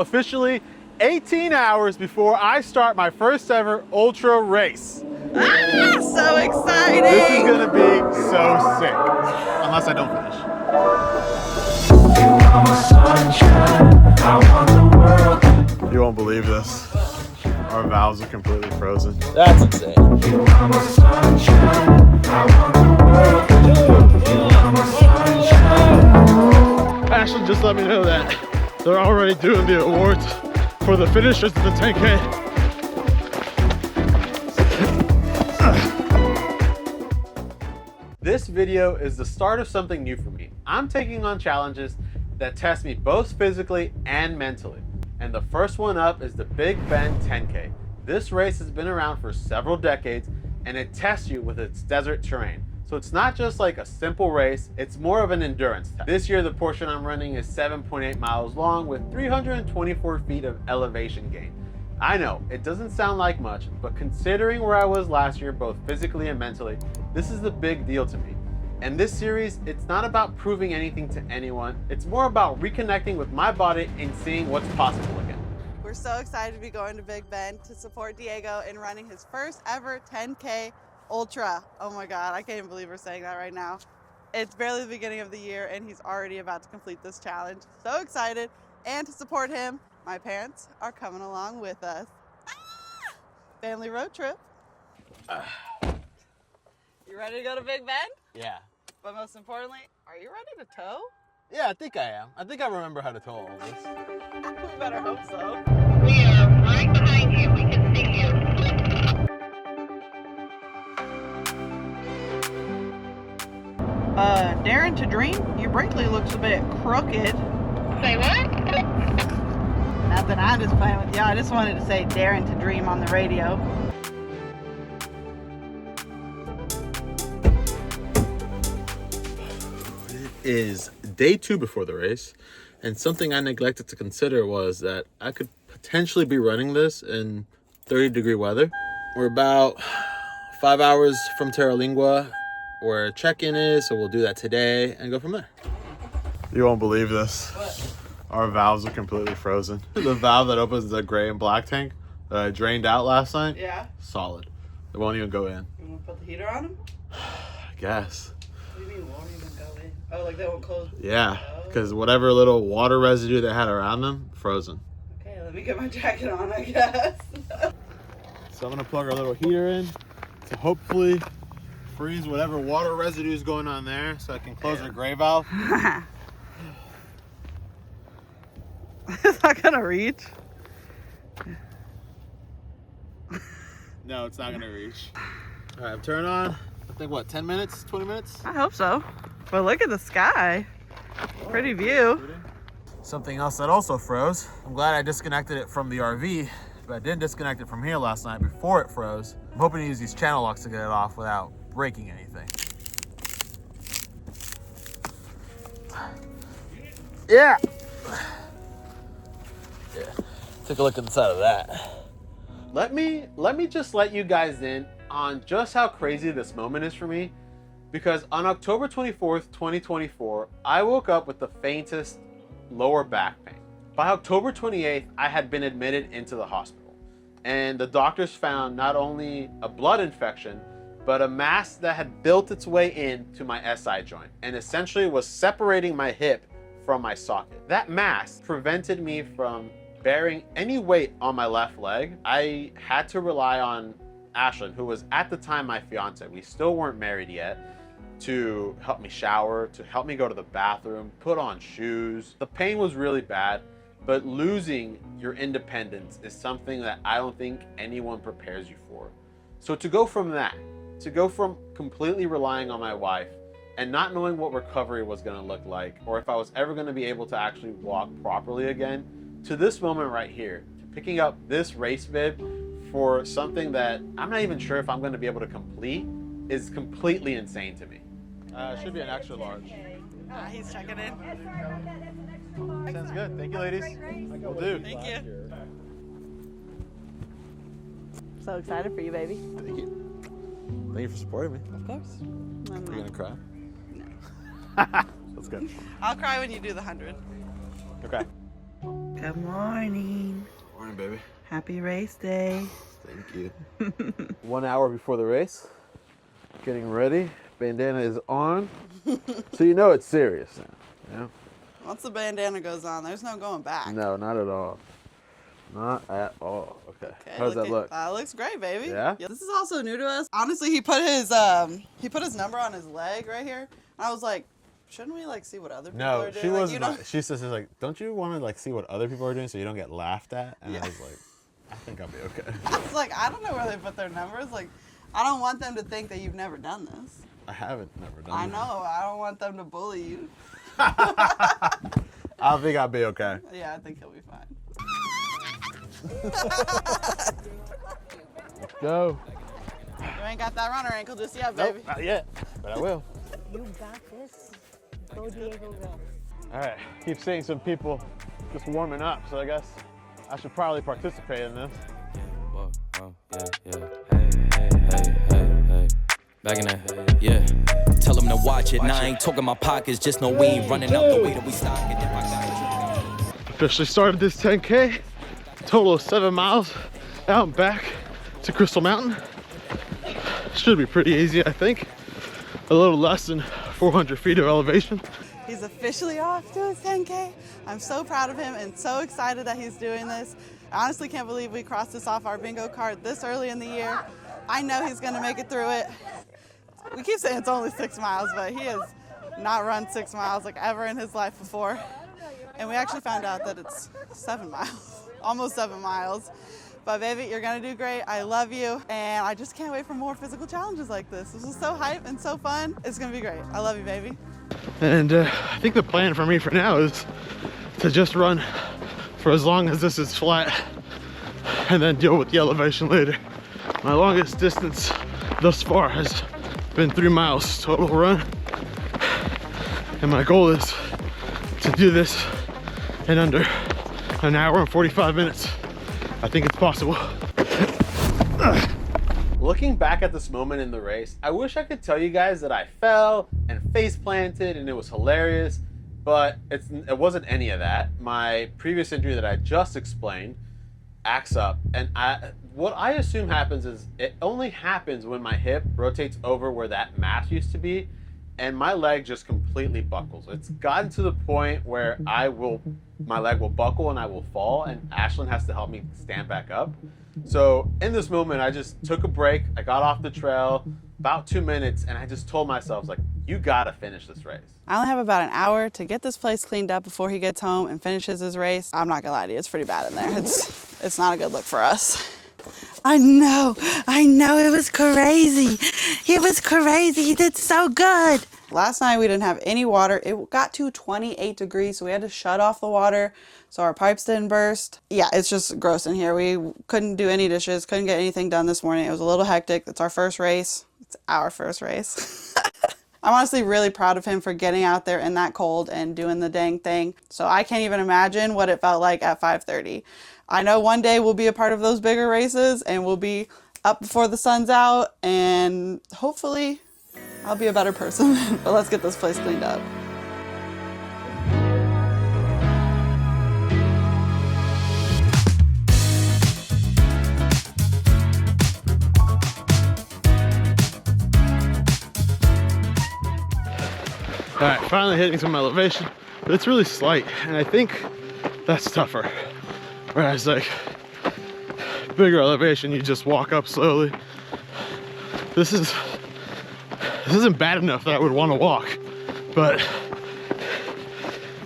Officially 18 hours before I start my first ever ultra race. Ah, so exciting! This is gonna be so sick. Unless I don't finish. You won't believe this. Our valves are completely frozen. That's insane. Ashley just let me know that they're already doing the awards for the finishers of the 10K. This video is the start of something new for me. I'm taking on challenges that test me both physically and mentally. And the first one up is the Big Bend 10K. This race has been around for several decades and it tests you with its desert terrain. So it's not just like a simple race, it's more of an endurance test. This year the portion I'm running is 7.8 miles long with 324 feet of elevation gain. I know, it doesn't sound like much, but considering where I was last year, both physically and mentally, this is the big deal to me. And this series, it's not about proving anything to anyone, it's more about reconnecting with my body and seeing what's possible again. We're so excited to be going to Big Bend to support Diego in running his first ever 10K Ultra. Oh my God, I can't even believe we're saying that right now. It's barely the beginning of the year and he's already about to complete this challenge. So excited. And to support him, my parents are coming along with us. Ah! Family road trip. You ready to go to Big Bend? Yeah. But most importantly, are you ready to tow? Yeah, I think I am. I think I remember how to tow all this. We better hope so. We are right behind you. We can see you. Daring to dream? Your Brinkley looks a bit crooked. Say what? Nothing, I'm just playing with y'all. I just wanted to say daring to dream on the radio. It is day 2 before the race, and something I neglected to consider was that I could potentially be running this in 30-degree weather. We're about 5 hours from Terralingua, where check-in is, so we'll do that today and go from there. You won't believe this. What? Our valves are completely frozen. The valve that opens the gray and black tank that I drained out last night, Yeah? solid. It won't even go in. You want to put the heater on them? I guess. What do you mean won't even go in? Oh, like they won't close? Yeah, because whatever little water residue they had around them, frozen. Okay, let me get my jacket on, I guess. So I'm gonna plug our little heater in to hopefully freeze whatever water residue is going on there so I can close our gray valve. It's not gonna reach. No, it's not gonna reach. All right, I'm turning on. I think what, 10 minutes, 20 minutes? I hope so. But look at the sky. Pretty view. Something else that also froze. I'm glad I disconnected it from the RV, but I didn't disconnect it from here last night before it froze. I'm hoping to use these channel locks to get it off without breaking anything. Yeah. Take a look inside of that. Let me just let you guys in on just how crazy this moment is for me, because on October 24th, 2024, I woke up with the faintest lower back pain. By October 28th, I had been admitted into the hospital, and the doctors found not only a blood infection, but a mass that had built its way into my SI joint and essentially was separating my hip from my socket. That mass prevented me from bearing any weight on my left leg. I had to rely on Ashlyn, who was at the time my fiance. We still weren't married yet, to help me shower, to help me go to the bathroom, put on shoes. The pain was really bad, but losing your independence is something that I don't think anyone prepares you for. So to go from that, to go from completely relying on my wife and not knowing what recovery was gonna look like, or if I was ever gonna be able to actually walk properly again, to this moment right here, to picking up this race bib for something that I'm not even sure if I'm gonna be able to complete, is completely insane to me. It should be an extra large. He's checking in. Sounds good. Thank you, ladies. Will do. Thank you. So excited for you, baby. Thank you. Thank you for supporting me. Of course. Are you gonna cry? No. That's good. I'll cry when you do the 100. Okay. Good morning. Morning, baby. Happy race day. Thank you. 1 hour before the race, getting ready. Bandana is on, so you know it's serious now. You know? Once the bandana goes on, there's no going back. No, not at all. Not at all. Okay. How does that look? Looks great, baby. Yeah? This is also new to us. Honestly, he put his number on his leg right here. And I was like, shouldn't we like see what other people No, are doing? she Like, was you not. know? She says like, don't you want to like see what other people are doing so you don't get laughed at? And I was like, I think I'll be okay. I was like, I don't know where they put their numbers. Like, I don't want them to think that you've never done this. I haven't never done I that. know. I don't want them to bully you. I think I'll be okay. Yeah, I think he'll be fine. Let's go. You ain't got that runner ankle just yet, Nope, baby. not yet, but I will. You got this. Go, Diego, go. All right, keep seeing some people just warming up, so I guess I should probably participate in this. Hey. Back in there, yeah. Tell them to watch it. Now I ain't talking my pockets, just know we ain't running out the way that we stock it. If I got it. Officially started this 10K, total of 7 miles out and back to Crystal Mountain. Should be pretty easy, I think. A little less than 400 feet of elevation. He's officially off to his 10K. I'm so proud of him and so excited that he's doing this. I honestly can't believe we crossed this off our bingo card this early in the year. I know he's gonna make it through it. We keep saying it's only 6 miles, but he has not run 6 miles like ever in his life before. And we actually found out that it's 7 miles, almost 7 miles. But baby, you're gonna do great. I love you. And I just can't wait for more physical challenges like this. This is so hype and so fun. It's gonna be great. I love you, baby. And I think the plan for me for now is to just run for as long as this is flat and then deal with the elevation later. My longest distance thus far has been 3 miles total run. And my goal is to do this in under an hour and 45 minutes. I think it's possible. Looking back at this moment in the race, I wish I could tell you guys that I fell and face planted and it was hilarious, but it wasn't any of that. My previous injury that I just explained acts up, and what I assume happens is it only happens when my hip rotates over where that mass used to be, and my leg just completely buckles. It's gotten to the point where my leg will buckle and I will fall, and Ashlyn has to help me stand back up. So in this moment, I just took a break. I got off the trail about 2 minutes, and I just told myself, like, you gotta finish this race. I only have about an hour to get this place cleaned up before he gets home and finishes his race. I'm not gonna lie to you, it's pretty bad in there. It's not a good look for us. I know, it was crazy. It was crazy, he did so good. Last night we didn't have any water. It got to 28 degrees, so we had to shut off the water so our pipes didn't burst. Yeah, it's just gross in here. We couldn't do any dishes, couldn't get anything done this morning. It was a little hectic. It's our first race. It's our first race. I'm honestly really proud of him for getting out there in that cold and doing the dang thing. So I can't even imagine what it felt like at 5:30. I know one day we'll be a part of those bigger races and we'll be up before the sun's out, and hopefully I'll be a better person. But let's get this place cleaned up. All right, finally hitting some elevation, but it's really slight, and I think that's tougher. Whereas like bigger elevation, you just walk up slowly. This isn't bad enough that I would want to walk, but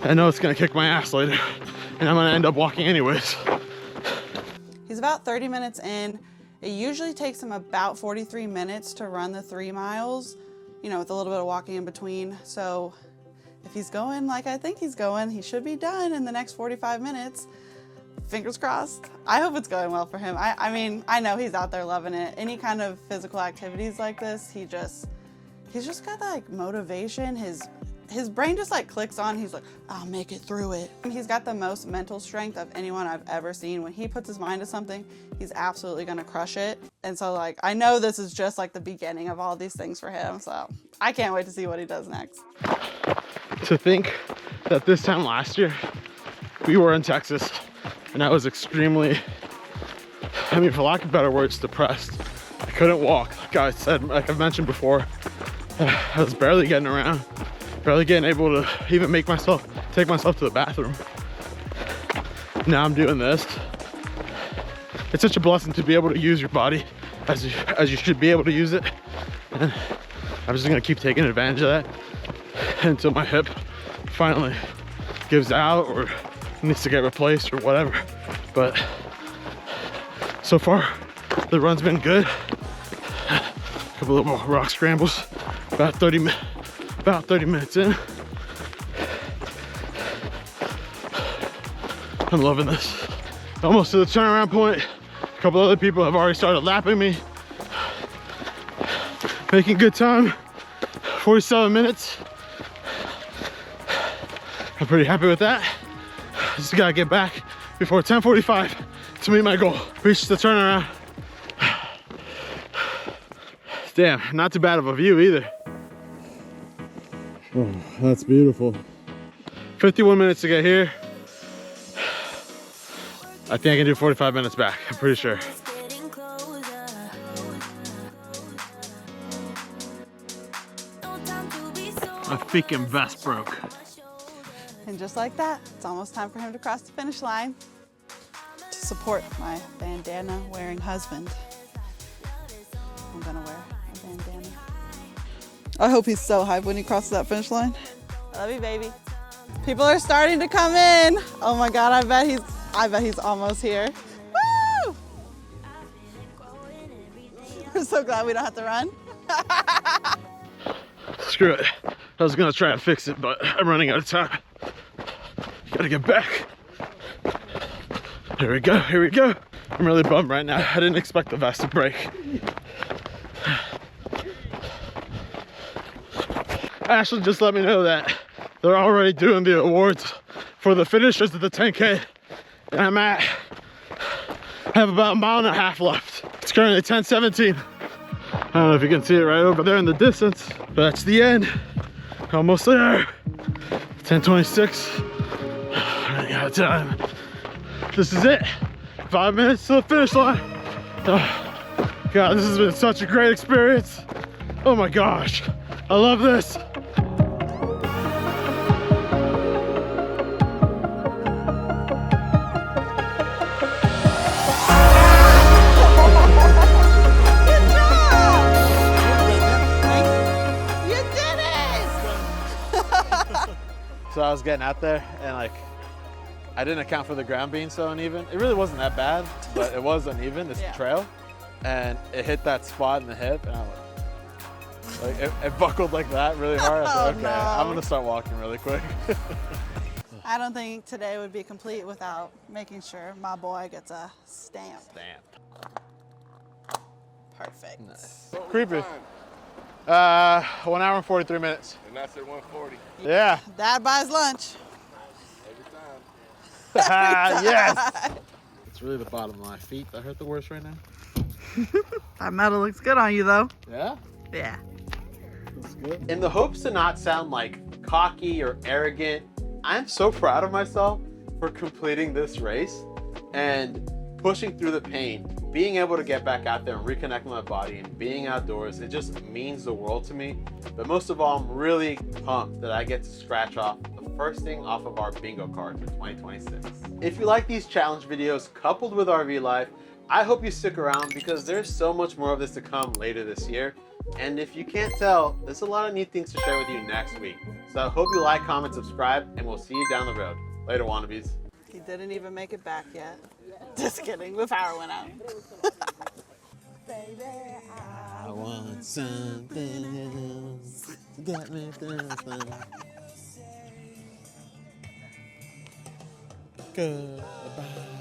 I know it's gonna kick my ass later, and I'm gonna end up walking anyways. He's about 30 minutes in. It usually takes him about 43 minutes to run the 3 miles, you know, with a little bit of walking in between. So if he's going like I think he's going, he should be done in the next 45 minutes. Fingers crossed. I hope it's going well for him. I mean, I know he's out there loving it. Any kind of physical activities like this, he's just got like motivation. His brain just like clicks on. He's like, I'll make it through it. He's got the most mental strength of anyone I've ever seen. When he puts his mind to something, he's absolutely gonna crush it. And so like, I know this is just like the beginning of all these things for him. So I can't wait to see what he does next. To think that this time last year, we were in Texas, and I was extremely, I mean, for lack of better words, depressed. I couldn't walk, like I said, like I've mentioned before. I was barely getting around, barely getting able to even take myself to the bathroom. Now I'm doing this. It's such a blessing to be able to use your body as you should be able to use it. And I'm just gonna keep taking advantage of that until my hip finally gives out or needs to get replaced or whatever. But so far, the run's been good. A couple little rock scrambles, about 30 minutes in. I'm loving this. Almost to the turnaround point. A couple other people have already started lapping me. Making good time. 47 minutes. I'm pretty happy with that. Just gotta get back before 10:45 to meet my goal. Reach the turnaround. Damn, not too bad of a view either. Oh, that's beautiful. 51 minutes to get here. I think I can do 45 minutes back, I'm pretty sure. My freaking vest broke. And just like that, it's almost time for him to cross the finish line to support my bandana wearing husband. I'm gonna wear a bandana. I hope he's so hyped when he crosses that finish line. I love you, baby. People are starting to come in. Oh my God, I bet he's almost here. Woo! We're so glad we don't have to run. Screw it. I was gonna try and fix it, but I'm running out of time. Gotta get back. Here we go, here we go. I'm really bummed right now. I didn't expect the vest to break. Ashley just let me know that they're already doing the awards for the finishers of the 10K. And I have about a mile and a half left. It's currently 10:17. I don't know if you can see it right over there in the distance, but that's the end. Almost there. 10:26. Running out of time. This is it. 5 minutes to the finish line. Oh, God, this has been such a great experience. Oh my gosh, I love this. So I was getting out there and like, I didn't account for the ground being so uneven. It really wasn't that bad, but it was uneven, this trail. And it hit that spot in the hip and I'm like it buckled like that really hard. I was like, okay, I'm gonna start walking really quick. I don't think today would be complete without making sure my boy gets a stamp. Perfect. Nice. Creepy. 1 hour and 43 minutes. And that's at 140. Yeah. Dad buys lunch. Every time. Yes. It's really the bottom of my feet that hurt the worst right now. That metal looks good on you though. Yeah? Yeah. That's good. In the hopes to not sound like cocky or arrogant, I'm so proud of myself for completing this race and pushing through the pain. Being able to get back out there and reconnect with my body and being outdoors, it just means the world to me. But most of all, I'm really pumped that I get to scratch off the first thing off of our bingo card for 2026. If you like these challenge videos coupled with RV life, I hope you stick around because there's so much more of this to come later this year. And if you can't tell, there's a lot of neat things to share with you next week. So I hope you like, comment, subscribe, and we'll see you down the road. Later, wannabes. He didn't even make it back yet. Just kidding, the power went out. I want something else. Got me Goodbye.